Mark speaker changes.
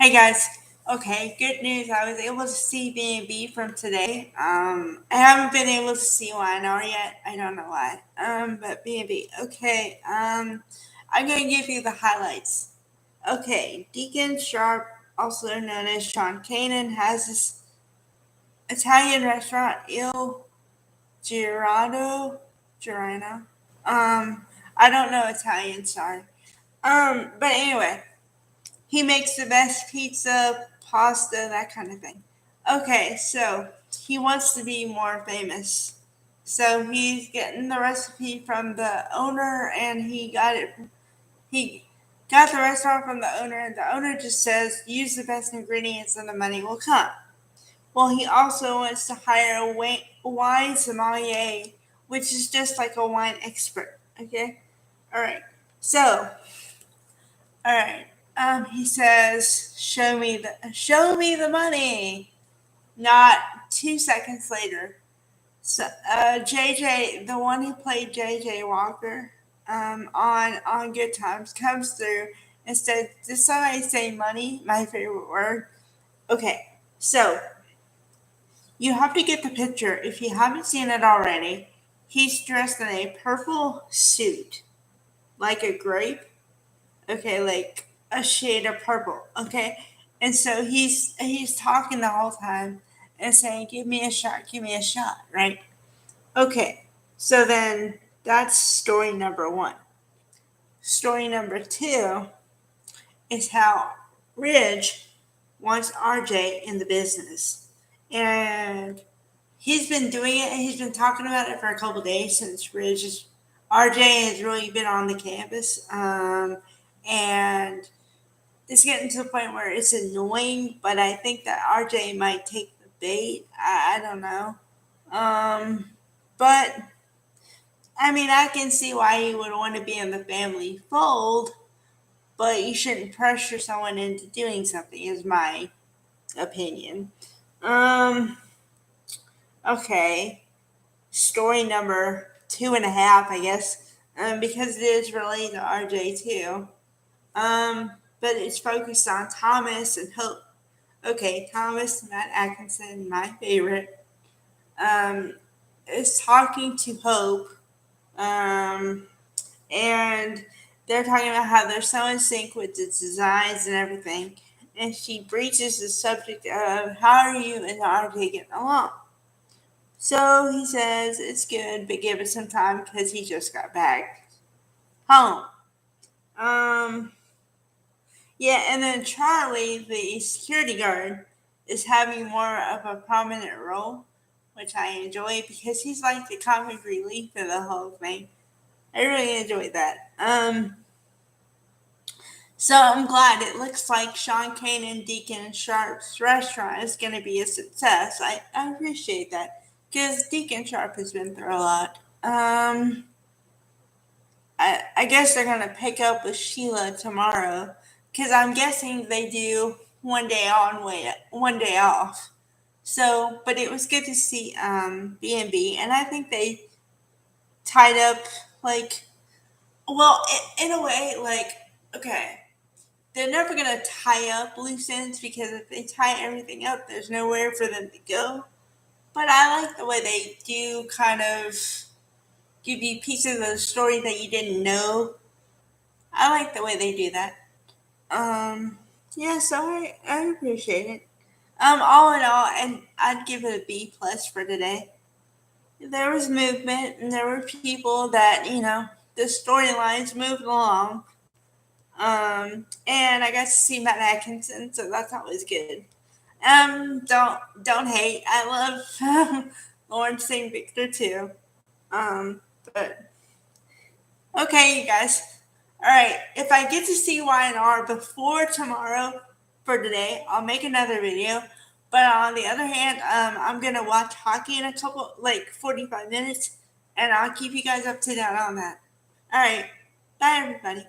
Speaker 1: Hey guys. Okay, good news. I was able to see B&B from today. I haven't been able to see YNR yet. I don't know why. But B&B. Okay. I'm gonna give you the highlights. Okay, Deacon Sharp, also known as Sean Kanan, has this Italian restaurant Il Girardo. Girano. I don't know Italian. Sorry. But anyway. He makes the best pizza, pasta, that kind of thing. Okay, so he wants to be more famous. So he's getting the recipe from the owner and he got the restaurant from the owner and the owner just says use the best ingredients and the money will come. Well, he also wants to hire a wine sommelier, which is just like a wine expert. Okay? All right. So, all right. He says, show me the money." Not 2 seconds later, so JJ, the one who played JJ Walker, on Good Times, comes through and said, "Did somebody say money? My favorite word." Okay, so you have to get the picture if you haven't seen it already. He's dressed in a purple suit, like a grape. Okay, like a shade of purple. Okay, and so he's talking the whole time and saying, give me a shot," right? Okay, so then that's story number one. Story number two is how Ridge wants RJ in the business, and he's been doing it, and he's been talking about it for a couple days since RJ has really been on the campus, and it's getting to the point where it's annoying, but I think that RJ might take the bait. I don't know. But I mean, I can see why you would want to be in the family fold, but you shouldn't pressure someone into doing something, is my opinion. Um, okay. Story number two and a half, I guess, because it is related to RJ too. But it's focused on Thomas and Hope. Okay, Thomas, Matt Atkinson, my favorite, um, is talking to Hope, um, and they're talking about how they're so in sync with the designs and everything. And she breaches the subject of how are you and RJ getting along? So he says it's good, but give it some time because he just got back home. Um, Yeah, and then Charlie, the security guard, is having more of a prominent role, which I enjoy because he's like the comic relief of the whole thing. I really enjoy that. So I'm glad it looks like Sean Kane and Deacon Sharp's restaurant is going to be a success. I appreciate that because Deacon Sharp has been through a lot. I guess they're going to pick up with Sheila tomorrow because I'm guessing they do one day on, one day off. So, but it was good to see B&B, and I think they tied up like, well, in a way, like, okay, they're never gonna tie up loose ends because if they tie everything up, there's nowhere for them to go. But I like the way they do kind of give you pieces of the story that you didn't know. I like the way they do that. Um, yeah, so I appreciate it. All in all, and I'd give it a B+ for today. There was movement, and there were people that the storylines moved along. And I got to see Matt Atkinson, so that's always good. Don't hate. I love Lawrence St. Victor too. But okay, you guys. All right, if I get to see YNR before tomorrow for today, I'll make another video. But on the other hand, I'm gonna watch hockey in a couple, like 45 minutes, and I'll keep you guys up to date on that. All right, bye everybody.